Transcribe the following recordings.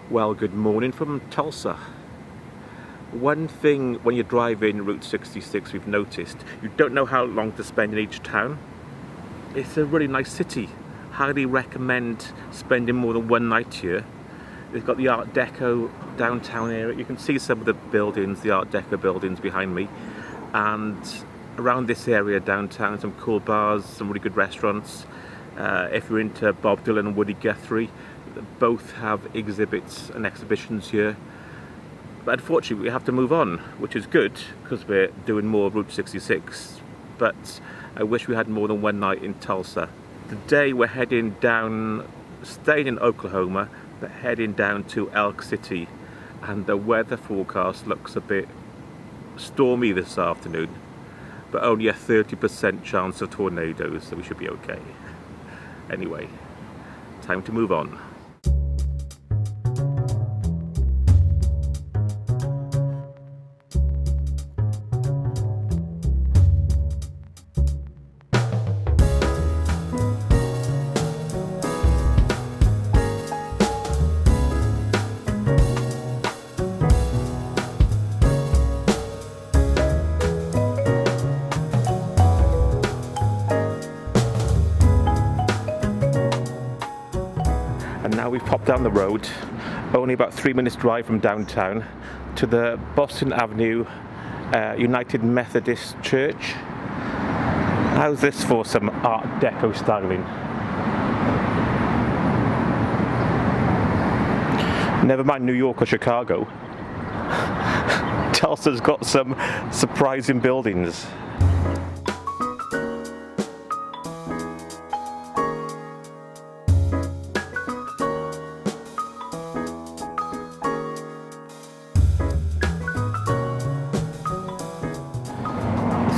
Well, good morning from Tulsa. One thing when you're driving Route 66 we've noticed, you don't know how long to spend in each town. It's a really nice city. Highly recommend spending more than one night here. They've got the Art Deco downtown area. You can see some of the buildings, the Art Deco buildings behind me. And around this area downtown, some cool bars, some really good restaurants. If you're into Bob Dylan and Woody Guthrie, both have exhibits and exhibitions here. But unfortunately we have to move on, which is good because we're doing more Route 66. But I wish we had more than one night in Tulsa. Today we're heading down, staying in Oklahoma, but heading down to Elk City. And the weather forecast looks a bit stormy this afternoon, but only a 30% chance of tornadoes, so we should be okay. Anyway, time to move on. And now we've popped down the road, only about 3 minutes drive from downtown, to the Boston Avenue United Methodist Church. How's this for some Art Deco styling? Never mind New York or Chicago. Tulsa's got some surprising buildings.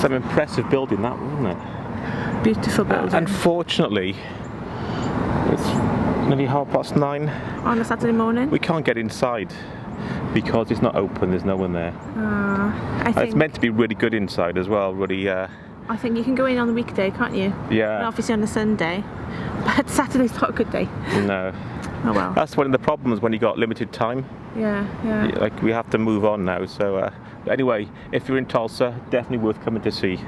Some impressive building, that, wasn't it? Beautiful building. Unfortunately, it's nearly 9:30 on a Saturday morning. We can't get inside because it's not open. There's no one there. I think it's meant to be really good inside as well. Really. I think you can go in on the weekday, can't you? Yeah. And obviously on a Sunday, but Saturday's not a good day. No. Oh well. That's one of the problems when you got limited time. Yeah. Like we have to move on now. So anyway, if you're in Tulsa, definitely worth coming to see.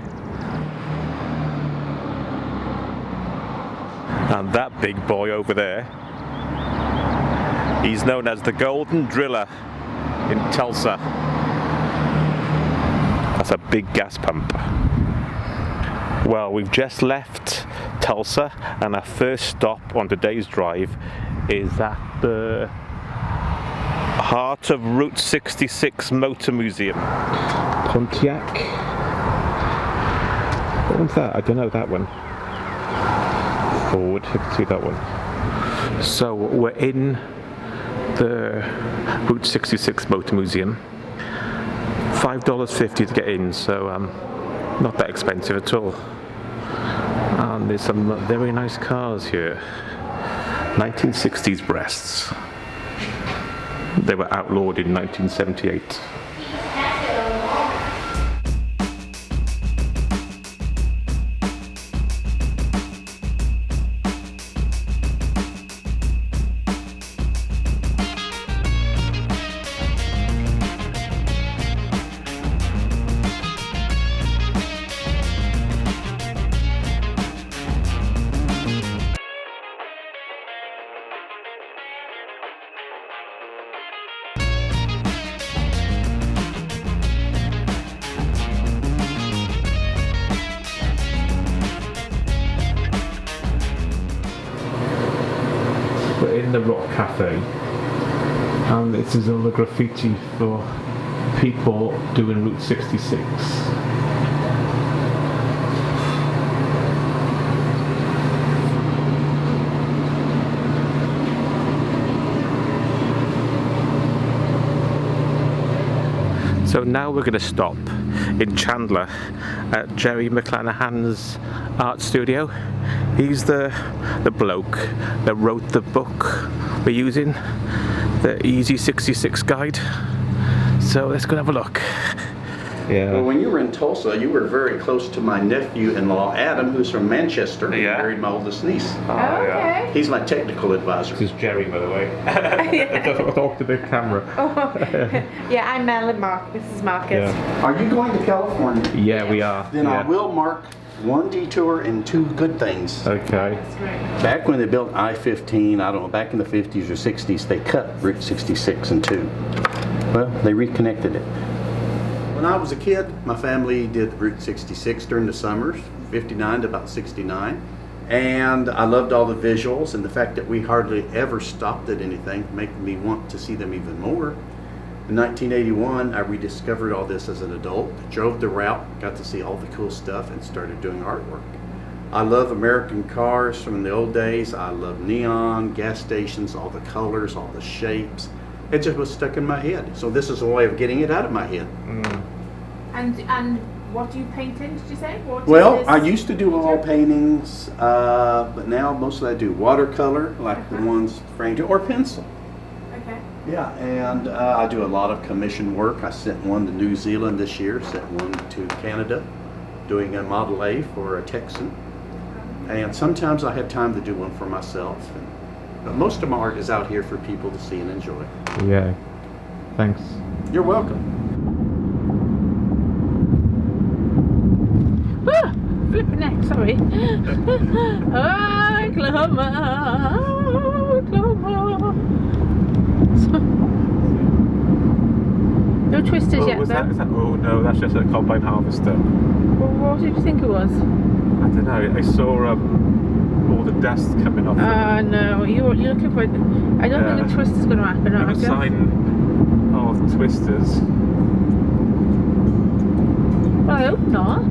And that big boy over there, he's known as the Golden Driller in Tulsa. That's a big gas pump. Well, we've just left Tulsa, and our first stop on today's drive is at the heart of Route 66 Motor Museum. Pontiac. What one's that? I don't know that one. Forward, I can see that one. So we're in the Route 66 Motor Museum. $5.50 to get in, so not that expensive at all. And there's some very nice cars here. 1960s breasts. They were outlawed in 1978. We're in the Rock Cafe, and this is all the graffiti for people doing Route 66. So now we're going to stop in Chandler at Gerry McClanahan's art studio. He's the bloke that wrote the book we're using, the EZ66 Guide. So let's go and have a look. Yeah. Well, when you were in Tulsa, you were very close to my nephew-in-law, Adam, who's from Manchester. He married my oldest niece. Oh, okay. He's my technical advisor. This is Jerry, by the way. I talk to the camera. Yeah, I'm Mel and Mark. This is Marcus. Yeah. Are you going to California? Yeah, we are. Then yeah. I will mark one detour and two good things. Okay. That's great. Back when they built I-15, I don't know, back in the 50s or 60s, they cut Route 66 in two. Well, they reconnected it. When I was a kid, my family did Route 66 during the summers, 59 to about 69. And I loved all the visuals, and the fact that we hardly ever stopped at anything made me want to see them even more. In 1981, I rediscovered all this as an adult, drove the route, got to see all the cool stuff, and started doing artwork. I love American cars from the old days. I love neon, gas stations, all the colors, all the shapes. It just was stuck in my head. So this is a way of getting it out of my head. And what do you paint in, did you say? Well, I used to do oil paintings, but now mostly I do watercolor, like the ones framed, or pencil. Okay. Yeah, and I do a lot of commission work. I sent one to New Zealand this year, sent one to Canada, doing a Model A for a Texan. And sometimes I have time to do one for myself. But most of my art is out here for people to see and enjoy. Yeah. Thanks. You're welcome. Flipping neck, sorry. Oklahoma, Oklahoma. No twisters yet, was though. that, oh no, that's just a combine harvester. Well, what did you think it was? I don't know. I saw all the dust coming off. No, you're looking for. I don't think a twister's going to happen. No sign of twisters. Well, I hope not.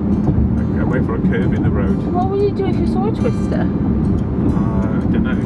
I wait for a curve in the road. What would you do if you saw a twister? I don't know.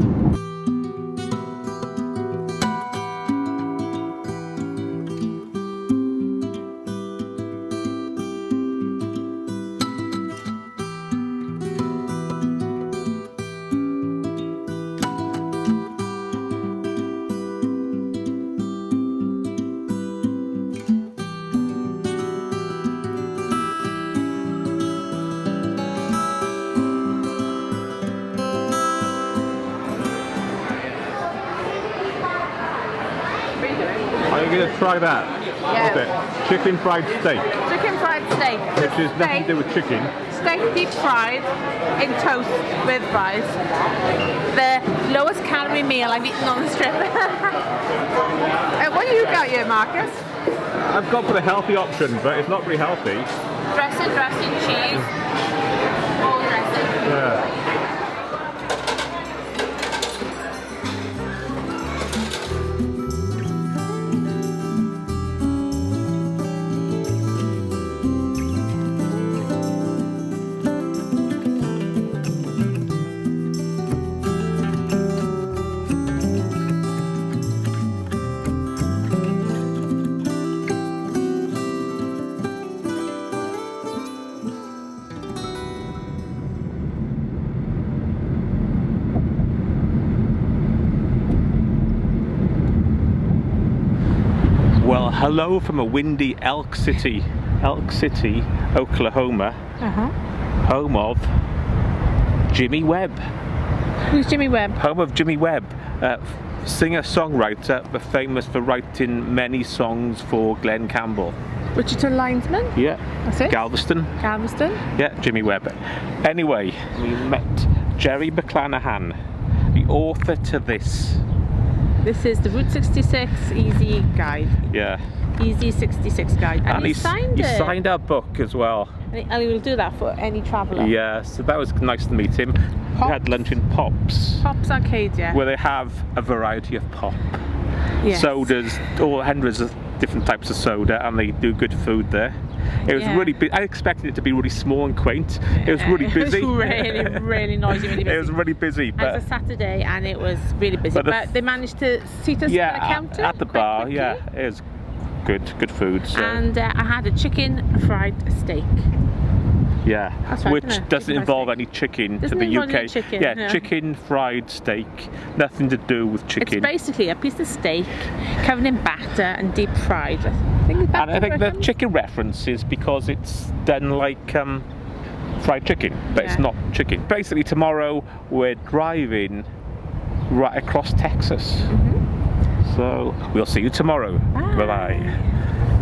Are you going to try that? Yeah. What's it? Chicken fried steak. Chicken fried steak. Which is nothing to do with chicken. Steak deep fried in toast with fries. The lowest calorie meal I've eaten on the strip. What do you got here, Marcus? I've gone for the healthy option, but it's not very healthy. Dressing, cheese, all dressing. Yeah. Well, hello from a windy Elk City, Oklahoma, home of Jimmy Webb. Who's Jimmy Webb? Home of Jimmy Webb, singer-songwriter, but famous for writing many songs for Glenn Campbell. Wichita linesman? Yeah. That's it? Galveston. Yeah, Jimmy Webb. Anyway, we met Gerry McClanahan, the author to this. This is the Route 66 EZ Guide. Yeah. EZ66 Guide. And he signed it. He signed our book as well. And he will do that for any traveller. Yeah, so that was nice to meet him. We had lunch in Pops. Pops Arcadia. Where they have a variety of pop. Yes. Sodas, all hundreds of different types of soda, and they do good food there. It was really big. I expected it to be really small and quaint. It was really busy. It was really noisy, really busy. It was really busy. But it was a Saturday and it was really busy. But they managed to seat us at the counter. At the bar, quickly. yeah. It was good food. So. And I had a chicken fried steak. Yeah, That's right, which isn't it? doesn't Chicken involve fried any chicken Doesn't to the involve UK. any chicken, yeah, yeah. chicken fried steak, nothing to do with It's chicken. basically a piece of steak covered in batter and deep fried. And I think the chicken reference is because it's done like fried chicken, but it's Yeah. not chicken. Basically, tomorrow we're driving right across Texas. So we'll see you tomorrow. Bye. Bye-bye.